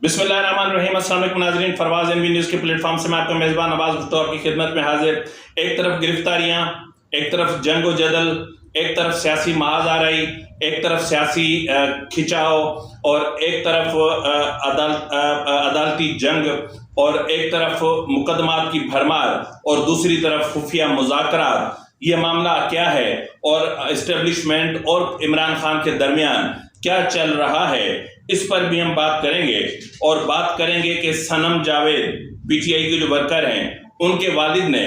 बिस्मिल्लाहिर्रहमानिर्रहीम। अस्सलाम वालेकुम नाज़रीन, फरवाज एनवी न्यूज़ के प्लेटफॉर्म से मैं आपका मेज़बान नवाज बख्तौर की खिदमत में हाजिर। एक तरफ गिरफ्तारियां, एक तरफ जंग व जदल, एक तरफ सियासी महाज आ रही, एक तरफ सियासी खिंचाव और एक तरफ अदालती जंग और एक तरफ मुकदमात की भरमार और दूसरी तरफ खुफिया मुज़ाकरात। ये मामला क्या है और इस्टेब्लिशमेंट और इमरान खान के दरमियान क्या चल रहा है, इस पर भी हम बात करेंगे। और बात करेंगे कि सनम जावेद पीटीआई के जो वर्कर हैं उनके वालिद ने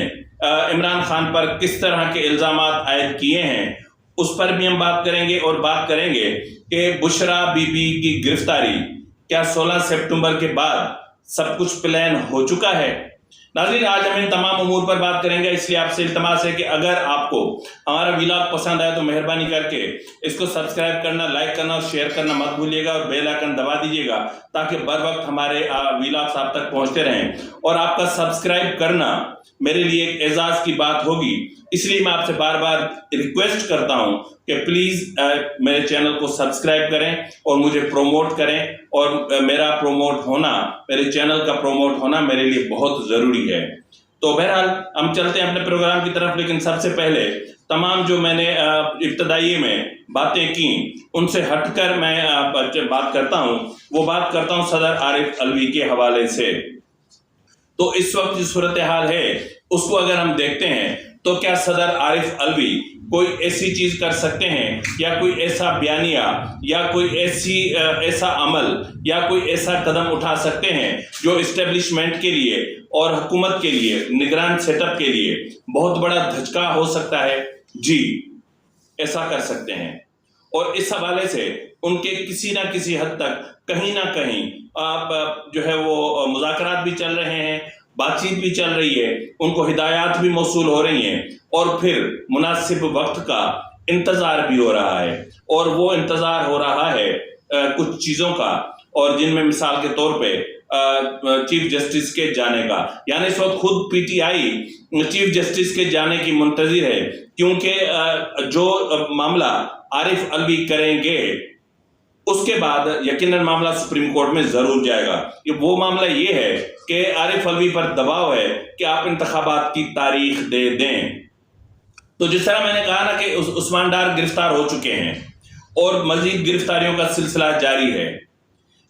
इमरान खान पर किस तरह के इल्ज़ामात आयद किए हैं, उस पर भी हम बात करेंगे। और बात करेंगे कि बुशरा बीबी की गिरफ्तारी क्या 16 सितंबर के बाद सब कुछ प्लान हो चुका है। नाज़रीन, आज हम इन तमाम उमूर पर बात करेंगे, इसलिए आपसे इल्तमास है कि अगर आपको हमारा व्लॉग पसंद आए तो मेहरबानी करके इसको सब्सक्राइब करना, लाइक करना और शेयर करना मत भूलिएगा और बेल आइकन दबा दीजिएगा ताकि बर वक्त हमारे व्लॉग्स आप तक पहुंचते रहें। और आपका सब्सक्राइब करना मेरे लिए एक एजाज की बात होगी, इसलिए मैं आपसे बार बार रिक्वेस्ट करता हूं कि प्लीज मेरे चैनल को सब्सक्राइब करें और मुझे प्रोमोट करें। और मेरा प्रोमोट होना, मेरे चैनल का प्रोमोट होना मेरे लिए बहुत जरूरी है। तो बहरहाल हम चलते हैं अपने प्रोग्राम की तरफ, लेकिन सबसे पहले तमाम जो मैंने इब्तदाई में बातें की उनसे हटकर मैं बात करता हूं, वो बात करता हूं सदर आरिफ अलवी के हवाले से। तो इस वक्त जो सूरत हाल है उसको अगर हम देखते हैं तो क्या सदर आरिफ अलवी कोई ऐसी चीज कर सकते हैं या कोई ऐसा बयानिया या कोई ऐसा अमल या कोई ऐसा कदम उठा सकते हैं जो इस्टेब्लिशमेंट के लिए और हुकूमत के लिए, निगरान सेटअप के लिए बहुत बड़ा धचका हो सकता है? जी, ऐसा कर सकते हैं। और इस हवाले से उनके किसी ना किसी हद तक कहीं ना कहीं जो है वो मुज़ाकरात भी चल रहे हैं, बातचीत भी चल रही है, उनको हिदायत भी मौसूल हो रही हैं और फिर मुनासिब वक्त का इंतज़ार भी हो रहा है। और वो इंतज़ार हो रहा है कुछ चीज़ों का, और जिनमें मिसाल के तौर पे चीफ जस्टिस के जाने का, यानी इस वक्त खुद पीटीआई चीफ जस्टिस के जाने की मुंतज़िर है, क्योंकि जो मामला आरिफ अलवी करेंगे उसके बाद यकीनन मामला सुप्रीम कोर्ट में जरूर जाएगा। ये वो मामला ये है कि आरिफ अलवी पर दबाव है कि आप इंतखाबात की तारीख दे दें। तो जिस तरह मैंने कहा ना कि उस्मान डार गिरफ्तार हो चुके हैं और मजीद गिरफ्तारियों का सिलसिला जारी है,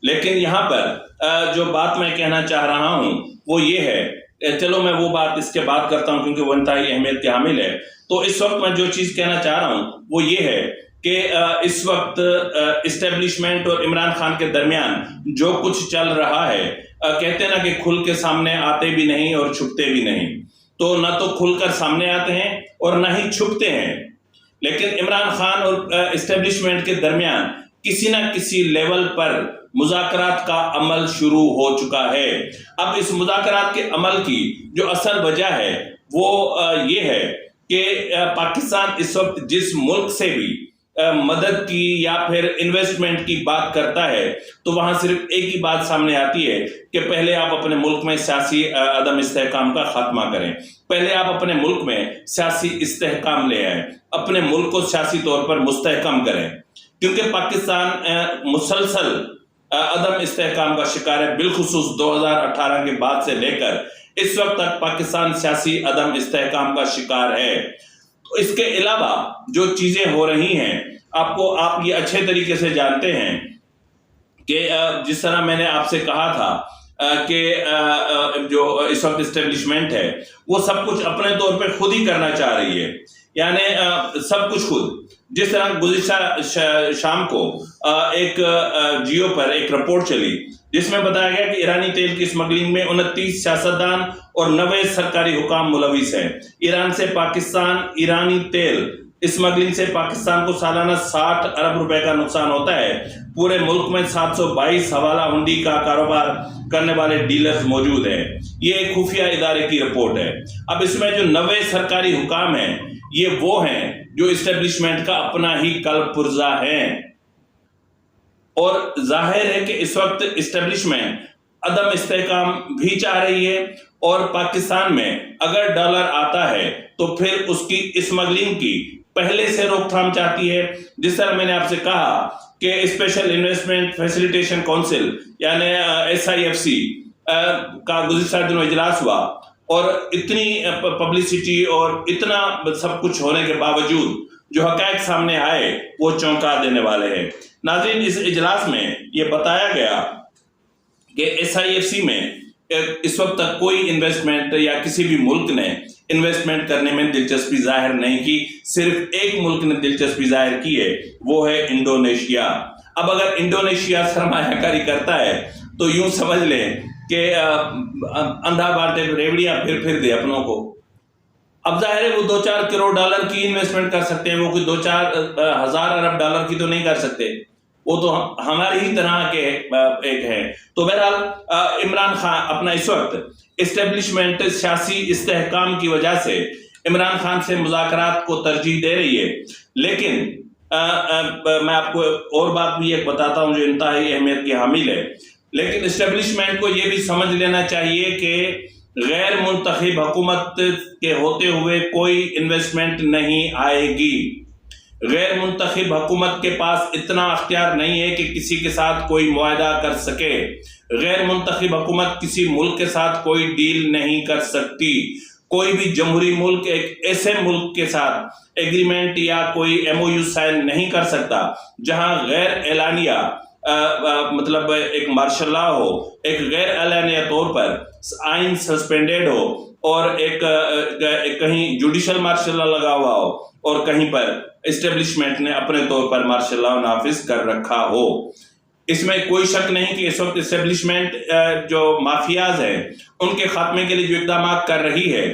लेकिन यहाँ पर जो बात मैं कहना चाह रहा हूँ वो ये है, चलो मैं वो बात इसके बाद करता हूँ क्योंकि वो इंतहाई अहमियत के हामिल है। तो इस वक्त मैं जो चीज़ कहना चाह रहा हूँ वो ये है कि इस वक्त इस्टेब्लिशमेंट और इमरान खान के दरमियान जो कुछ चल रहा है, कहते हैं ना कि खुल के सामने आते भी नहीं और छुपते भी नहीं। तो ना तो खुलकर सामने आते हैं और ना ही छुपते हैं, लेकिन इमरान खान और इस्टेब्लिशमेंट के दरमियान किसी ना किसी लेवल पर मुज़ाकरात का अमल शुरू हो चुका है। अब इस मुज़ाकरात के अमल की जो असल वजह है वो ये है कि पाकिस्तान इस वक्त जिस मुल्क से भी मदद की या फिर इन्वेस्टमेंट की बात करता है तो वहां सिर्फ एक ही बात सामने आती है कि पहले आप अपने मुल्क में सियासी अदम इस्तेहकाम का खात्मा करें, पहले आप अपने मुल्क में सियासी इस्तेहकाम ले आए, अपने मुल्क को सियासी तौर पर मुस्तहकम करें, क्योंकि पाकिस्तान मुसलसल अदम इस्तेहकाम का शिकार है। बिलखुसूस 2018 के बाद से लेकर इस वक्त तक पाकिस्तान सियासी अदम इस्तेहकाम का शिकार है। तो इसके अलावा जो चीजें हो रही हैं आप ये अच्छे तरीके से जानते हैं कि जिस तरह मैंने आपसे कहा था कि जो इस वक्त इस्टेब्लिशमेंट है वो सब कुछ अपने तौर पे खुद ही करना चाह रही है, यानी सब कुछ खुद। जिस तरह गुज़िश्ता शाम को एक जियो पर एक रिपोर्ट चली जिसमें बताया गया कि ईरानी तेल की स्मगलिंग में 29 सियासतदान और 90 सरकारी हुकाम मुलविस हैं। ईरान से पाकिस्तान ईरानी तेल स्मगलिंग से पाकिस्तान को सालाना 60 अरब रुपए का नुकसान होता है। पूरे मुल्क में 722 हवाला हुंडी का कारोबार करने वाले डीलर्स मौजूद हैं। ये एक खुफिया इदारे की रिपोर्ट है। अब इसमें जो 90 सरकारी हुकाम हैं ये वो हैं जो इस्टेब्लिशमेंट का अपना ही कल्ब पुर्जा है। और जाहिर है कि इस वक्त इस्टेब्लिशमेंट عدم استحکام بھی چاہ رہی ہے، اور پاکستان میں اگر ڈالر آتا ہے تو پھر اس کی اسمگلنگ کی پہلے سے روک تھام چاہتی ہے. جس طرح میں نے آپ سے کہا کہ اسپیشل انویسٹمنٹ فیسیلیٹیشن کونسل یعنی SIFC کا گزشتہ دنوں اجلاس ہوا، اور اتنی پبلسٹی اور اتنا سب کچھ ہونے کے باوجود جو حقائق سامنے آئے وہ چونکا دینے والے ہیں. ناظرین، اس اجلاس میں یہ بتایا گیا کہ SIFC میں اس وقت تک کوئی انویسٹمنٹ یا کسی بھی ملک نے انویسٹمنٹ کرنے میں دلچسپی ظاہر نہیں کی. صرف ایک ملک نے دلچسپی ظاہر کی ہے، وہ ہے انڈونیشیا. اب اگر انڈونیشیا سرمایہ کاری کرتا ہے تو یوں سمجھ لیں کہ اندھا بانٹے ریوڑیاں پھر دے اپنوں کو. اب ظاہر ہے وہ 2-4 کروڑ ڈالر کی انویسٹمنٹ کر سکتے ہیں، وہ کوئی 2-4 ہزار ارب ڈالر کی تو نہیں کر سکتے، وہ تو ہماری ہی طرح کے ایک ہے. تو بہرحال عمران خان اپنا اس وقت اسٹیبلشمنٹ سیاسی استحکام کی وجہ سے عمران خان سے مذاکرات کو ترجیح دے رہی ہے. لیکن میں آپ کو اور بات بھی ایک بتاتا ہوں جو انتہائی اہمیت کی حامل ہے. لیکن اسٹیبلشمنٹ کو یہ بھی سمجھ لینا چاہیے کہ غیر منتخب حکومت کے ہوتے ہوئے کوئی انویسٹمنٹ نہیں آئے گی. غیر منتخب حکومت کے پاس اتنا اختیار نہیں ہے کہ کسی کے ساتھ کوئی معاہدہ کر سکے. غیر منتخب حکومت کسی ملک کے ساتھ کوئی ڈیل نہیں کر سکتی. کوئی بھی جمہوری ملک ایک ایسے ملک کے ساتھ ایگریمنٹ یا کوئی MOU سائن نہیں کر سکتا جہاں غیر اعلانیہ مطلب ایک مارشل لا ہو، ایک غیر اعلانیہ طور پر آئین سسپینڈیڈ ہو، اور ایک کہیں جوڈیشل مارشل لا لگا ہوا ہو، اور کہیں پر اسٹیبلشمنٹ نے اپنے طور پر مارشل لا نافذ کر رکھا ہو. اس میں کوئی شک نہیں کہ اس وقت اسٹیبلشمنٹ جو مافیاز ہیں ان کے خاتمے کے لیے جو اقدامات کر رہی ہے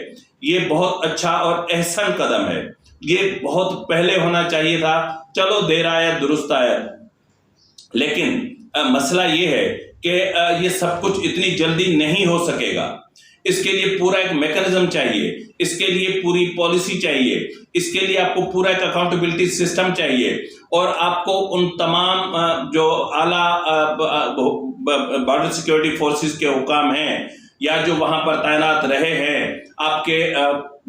یہ بہت اچھا اور احسن قدم ہے. یہ بہت پہلے ہونا چاہیے تھا. چلو دیر آیا درست آیا. لیکن مسئلہ یہ ہے کہ یہ سب کچھ اتنی جلدی نہیں ہو سکے گا. اس کے لیے پورا ایک میکنزم چاہیے، اس کے لیے پوری پالیسی چاہیے، اس کے لیے آپ کو پورا ایک اکاؤنٹیبلٹی سسٹم چاہیے، اور آپ کو ان تمام جو اعلیٰ بارڈر سیکیورٹی فورسز کے حکام ہیں یا جو وہاں پر تعینات رہے ہیں، آپ کے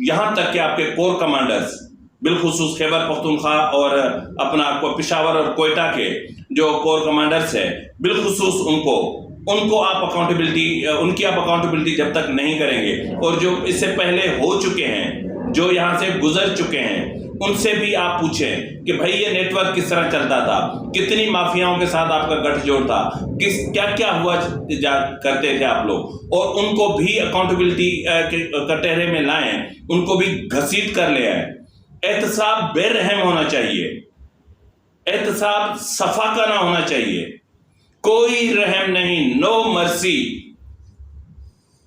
یہاں تک کہ آپ کے کور کمانڈرز، بالخصوص خیبر پختونخوا اور اپنا پشاور اور کوئٹہ کے جو کور کمانڈرز ہیں، بالخصوص ان کو آپ ان کی آپ اکاؤنٹیبلٹی جب تک نہیں کریں گے، اور جو اس سے پہلے ہو چکے ہیں، جو یہاں سے گزر چکے ہیں، ان سے بھی آپ پوچھیں کہ بھائی یہ نیٹ ورک کس طرح چلتا تھا، کتنی مافیاؤں کے ساتھ آپ کا گٹھ جوڑ تھا، کیا ہوا کرتے تھے آپ لوگ، اور ان کو بھی اکاؤنٹیبلٹی کے کٹہرے میں لائیں، ان کو بھی گھسیٹ کر لے آئیں. احتساب بے رحم ہونا چاہیے، احتساب صفاقہ نہ ہونا چاہیے، کوئی رحم نہیں، نو مرسی.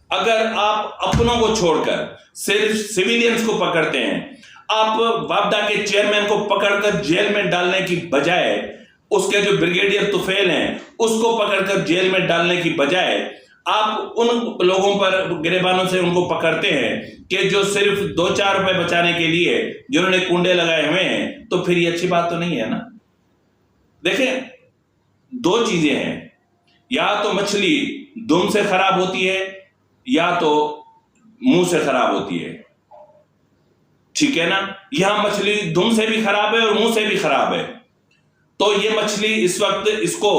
اگر آپ اپنوں کو چھوڑ کر صرف سیویلینز کو پکڑتے ہیں، آپ وابڈا کے چیئرمین کو پکڑ کر جیل میں ڈالنے کی بجائے، اس کے جو بریگیڈیئر طفیل ہیں اس کو پکڑ کر جیل میں ڈالنے کی بجائے، آپ ان لوگوں پر گریبانوں سے ان کو پکڑتے ہیں کہ جو صرف 2-4 روپے بچانے کے لیے جنہوں نے کنڈے لگائے ہوئے ہیں. تو پھر یہ اچھی بات تو نہیں ہے نا. دیکھیں، 2 چیزیں ہیں، یا تو مچھلی دم سے خراب ہوتی ہے یا تو منہ سے خراب ہوتی ہے. ٹھیک ہے نا. یہاں مچھلی دم سے بھی خراب ہے اور منہ سے بھی خراب ہے. تو یہ مچھلی اس وقت اس کو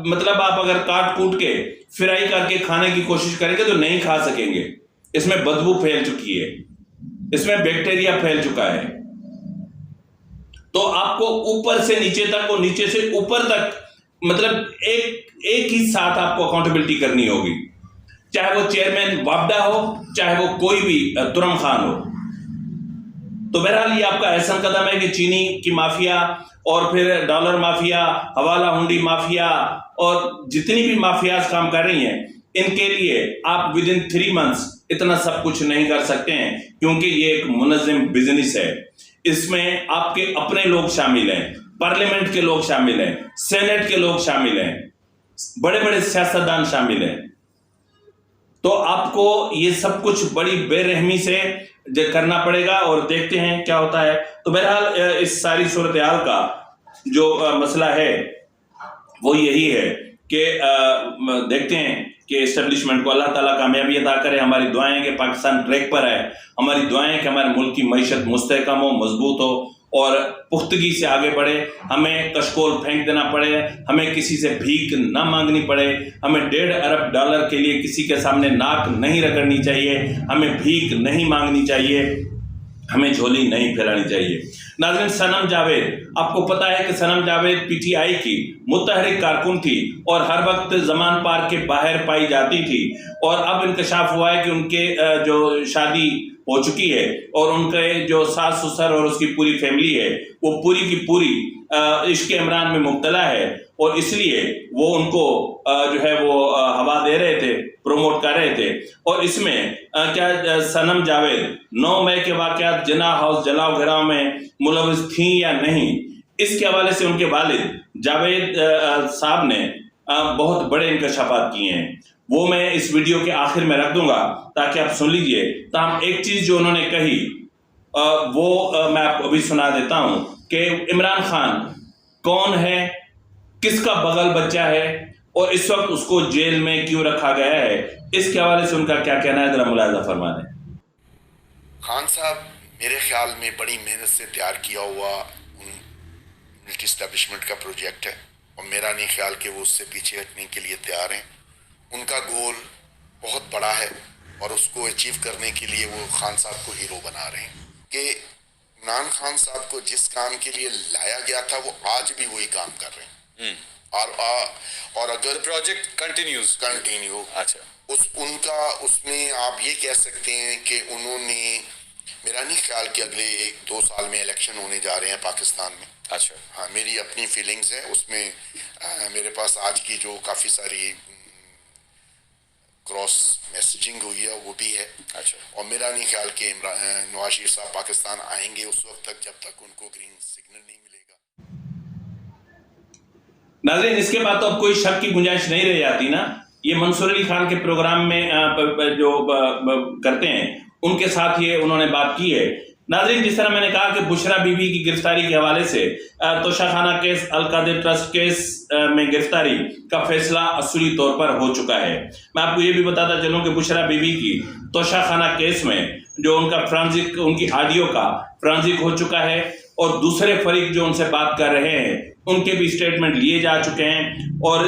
مطلب آپ اگر کاٹ کوٹ کے فرائی کر کے کھانے کی کوشش کریں گے تو نہیں کھا سکیں گے. اس میں بدبو پھیل چکی ہے، اس میں بیکٹیریا پھیل چکا ہے. تو آپ کو اوپر سے نیچے تک اور نیچے سے اوپر تک مطلب ایک ہی ساتھ آپ کو اکاؤنٹیبلٹی کرنی ہوگی، چاہے وہ چیئرمین وابڈا ہو، چاہے وہ کوئی بھی ترم خان ہو. تو بہرحال یہ آپ کا احسن قدم ہے کہ چینی کی مافیا اور پھر ڈالر مافیا، حوالہ ہنڈی مافیا اور جتنی بھی مافیاز کام کر رہی ہیں، ان کے لیے آپ ود ان 3 months اتنا سب کچھ نہیں کر سکتے ہیں، کیونکہ یہ ایک منظم بزنس ہے. اس میں آپ کے اپنے لوگ شامل ہیں، پارلیمنٹ کے لوگ شامل ہیں، سینٹ کے لوگ شامل ہیں، بڑے بڑے سیاستدان شامل ہیں. تو آپ کو یہ سب کچھ بڑی بے رحمی سے کرنا پڑے گا، اور دیکھتے ہیں کیا ہوتا ہے. تو بہرحال اس ساری صورتحال کا جو مسئلہ ہے وہ یہی ہے کہ دیکھتے ہیں के इस्टेब्लिशमेंट को अल्लाह ताला कामयाबी अता करे। हमारी दुआएं हैं कि पाकिस्तान ट्रैक पर है, हमारी दुआएं हैं कि हमारे मुल्क की मईशत मुस्तहकम हो, मजबूत हो और पुख्तगी से आगे बढ़े। हमें कशकोल फेंक देना पड़े, हमें किसी से भीख ना मांगनी पड़े, हमें $1.5 अरब के लिए किसी के सामने नाक नहीं रगड़नी चाहिए, हमें भीख नहीं मांगनी चाहिए, हमें झोली नहीं फैलानी चाहिए। नाज़रीन, सनम जावेद, आपको पता है कि सनम जावेद पीटीआई की मुतहरिक कारकुन थी और हर वक्त ज़मान पार्क के बाहर पाई जाती थी और अब इंकशाफ हुआ है कि उनके जो शादी हो चुकी है और उनके जो सास ससुर और उसकी पूरी फैमिली है वो पूरी की पूरी इश्क इमरान में मुब्तला है और इसलिए वो उनको जो है वो हवा दे रहे थे, प्रोमोट कर रहे थे। और इसमें क्या सनम जावेद 9 मई के वाक़यात जिना हाउस जलाओ घिराव में मुलविस थी या नहीं, इसके हवाले से उनके वालिद जावेद साहब ने बहुत बड़े इंकशाफात किए हैं। वो मैं इस वीडियो के आखिर में रख दूंगा ताकि आप सुन लीजिए। ताहम एक चीज़ जो उन्होंने कही वो मैं आपको अभी सुना देता हूँ कि इमरान खान कौन है, किसका बगल बच्चा है और इस वक्त उसको जेल में क्यों रखा गया है, इसके हवाले से उनका क्या कहना है, जरा मुलाहिजा फरमा दें। खान साहब मेरे ख्याल में बड़ी मेहनत से तैयार किया हुआ मिलिट्री इस्टेब्लिशमेंट का प्रोजेक्ट है और मेरा नहीं ख्याल कि वो उससे पीछे हटने के लिए तैयार हैं। उनका गोल बहुत बड़ा है और उसको अचीव करने के लिए वो खान साहब को हीरो बना रहे हैं कि इमरान खान साहब को जिस काम के लिए लाया गया था वो आज भी वही काम कर रहे हैं। और अगर प्रोजेक्ट कंटिन्यू अच्छा उनका उसमें आप ये कह सकते हैं कि उन्होंने, मेरा नहीं ख्याल कि अगले 1-2 साल में इलेक्शन होने जा रहे हैं पाकिस्तान में। अच्छा हाँ, मेरी अपनी फीलिंग्स हैं उसमें। मेरे पास आज की जो काफ़ी सारी क्रॉस मैसेजिंग हुई है वो भी है। अच्छा, और मेरा नहीं ख्याल कि नवाज शरीफ साहब पाकिस्तान आएंगे उस वक्त तक जब तक उनको ग्रीन सिग्नल नहीं मिलेगा। नाज़रीन, इसके बाद तो अब कोई शक की गुंजाइश नहीं रह जाती ना। ये मंसूर अली खान के प्रोग्राम में जो करते हैं उनके साथ ये उन्होंने बात की है। नाज़रीन, जिस तरह मैंने कहा कि बुशरा बीबी की गिरफ्तारी के हवाले से Toshakhana case, Al-Qadir trust case में गिरफ्तारी का फैसला असली तौर पर हो चुका है। मैं आपको ये भी बताता चलूं कि बुशरा बीबी की तोशाखाना केस में जो उनका फ्रांजिक, उनकी ऑडियो का फ्रांजिक हो चुका है और दूसरे फरीक जो उनसे बात कर रहे हैं उनके भी स्टेटमेंट लिए जा चुके हैं और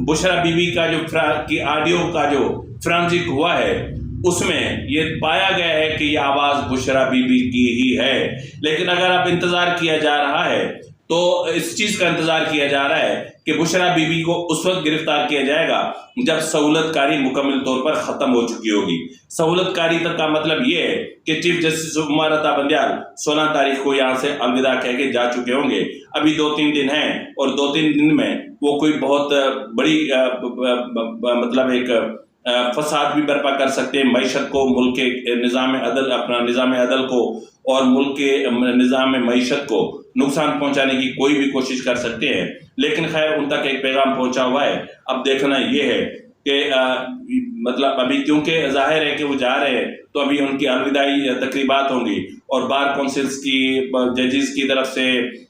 बुशरा बीबी का जो की ऑडियो का जो फ्रांजिक हुआ है उसमें ये पाया गया है कि ये आवाज़ बुशरा बीबी की ही है। लेकिन अगर आप इंतज़ार किया जा रहा है तो इस चीज़ का इंतज़ार किया जा रहा है कि बुशरा बीबी को उस वक्त गिरफ्तार किया जाएगा जब सहूलतकारी मुकम्मल तौर पर ख़त्म हो चुकी होगी। सहूलतकारी तक का मतलब ये है कि चीफ जस्टिस उमर अता बंदियाल 16 तारीख को यहाँ से अलविदा कह के जा चुके होंगे। अभी 2-3 दिन हैं और 2-3 दिन में वो कोई बहुत बड़ी मतलब एक फसाद भी बर्पा कर सकते हैं मईशत को, मुल्क के निज़ाम अदल, अपना निज़ाम अदल को और मुल्क के निज़ाम मईशत को नुकसान पहुंचाने की कोई भी कोशिश कर सकते हैं। लेकिन खैर उन तक एक पैगाम पहुंचा हुआ है। अब देखना ये है कि मतलब अभी क्योंकि जाहिर है कि वो जा रहे हैं तो अभी उनकी अलविदाई तकरीबात होंगी और बार काउंसिल्स की, जजेस की तरफ से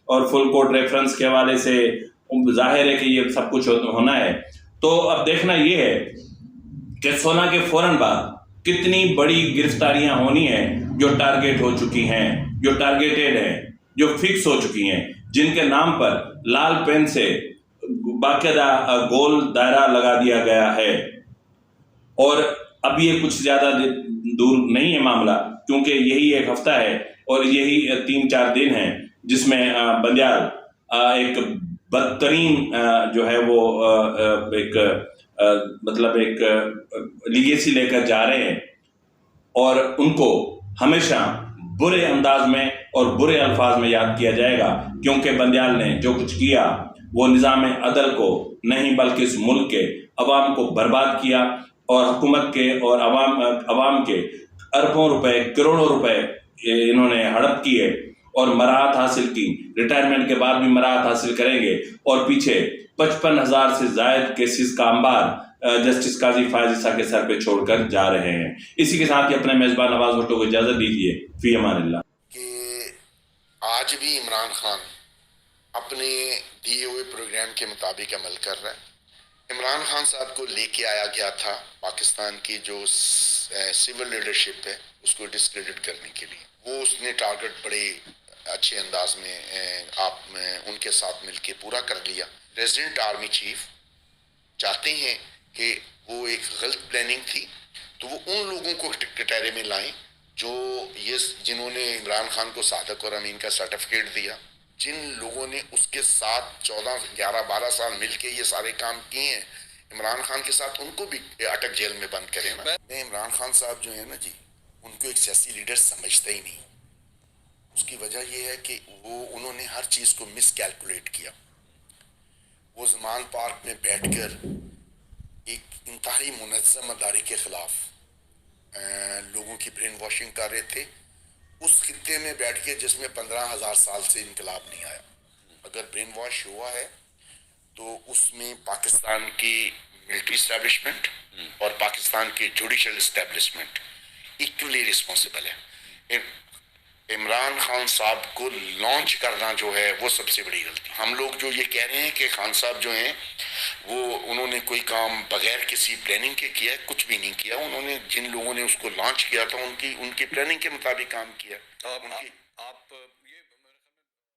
और फुल कोर्ट रेफरेंस के हवाले से जाहिर है कि ये सब कुछ होना है। तो अब देखना ये है कि 16 के फौरन बाद कितनी बड़ी गिरफ्तारियां होनी है जो टारगेट हो चुकी हैं, जो टारगेटेड हैं, जो फिक्स हो चुकी हैं, जिनके नाम पर लाल पेन से बाकायदा गोल दायरा लगा दिया गया है। और अब ये कुछ ज़्यादा दूर नहीं है मामला, क्योंकि यही एक हफ्ता है और यही 3-4 दिन हैं जिसमें बंदियाल एक बदतरीन जो है वो एक मतलब एक लीगेसी लेकर जा रहे हैं और उनको हमेशा बुरे अंदाज में और बुरे अल्फाज में याद किया जाएगा, क्योंकि बंदियाल ने जो कुछ किया वो निज़ाम अदल को नहीं बल्कि इस मुल्क के अवाम को बर्बाद किया और हुकूमत के और अवाम के अरबों रुपए, करोड़ों रुपए इन्होंने हड़प किए और मराहत हासिल की। रिटायरमेंट के बाद भी मराहत हासिल करेंगे और पीछे 55,000 से ज़ायद केसेस का अंबार जस्टिस काजी फायज ईसा के सर पे छोड़कर जा रहे हैं। इसी के साथ ही अपने मेज़बान नवाज भुट्टो को इजाज़त दीजिए। फी अमानिल्लाह। कि आज भी इमरान खान अपने दिए हुए प्रोग्राम के मुताबिक अमल कर रहा है عمران خان صاحب کو لے کے آیا گیا تھا پاکستان کی جو سول لیڈرشپ ہے اس کو ڈسکریڈٹ کرنے کے لیے. وہ اس نے ٹارگٹ بڑے اچھے انداز میں آپ ان کے ساتھ مل کے پورا کر لیا. ریزیڈنٹ آرمی چیف چاہتے ہیں کہ وہ ایک غلط پلاننگ تھی تو وہ ان لوگوں کو کٹہرے میں لائیں جو جنہوں نے عمران خان کو صادق اور امین کا سرٹیفکیٹ دیا, جن لوگوں نے اس کے ساتھ 11 12 سال مل کے یہ سارے کام کیے ہیں عمران خان کے ساتھ, ان کو بھی اٹک جیل میں بند کریں نا. میں عمران خان صاحب جو ہیں نا جی, ان کو ایک سیاسی لیڈر سمجھتا ہی نہیں. اس کی وجہ یہ ہے کہ انہوں نے ہر چیز کو مس کیلکولیٹ کیا. وہ زمان پارک میں بیٹھ کر ایک انتہائی منظم ادارے کے خلاف لوگوں کی برین واشنگ کر رہے تھے, اس خطے میں بیٹھ کے جس میں 15,000 سال سے انقلاب نہیں آیا. اگر برین واش ہوا ہے تو اس میں پاکستان کی ملٹری اسٹیبلشمنٹ اور پاکستان کی جوڈیشل اسٹیبلشمنٹ ایکولی رسپانسبل ہے. عمران خان صاحب کو لانچ کرنا جو ہے وہ سب سے بڑی غلطی. ہم لوگ جو یہ کہہ رہے ہیں کہ خان صاحب جو ہیں وہ انہوں نے کوئی کام بغیر کسی پلاننگ کے کیا ہے, کچھ بھی نہیں کیا. انہوں نے جن لوگوں نے اس کو لانچ کیا تھا ان کی پلاننگ کے مطابق کام کیا. آپ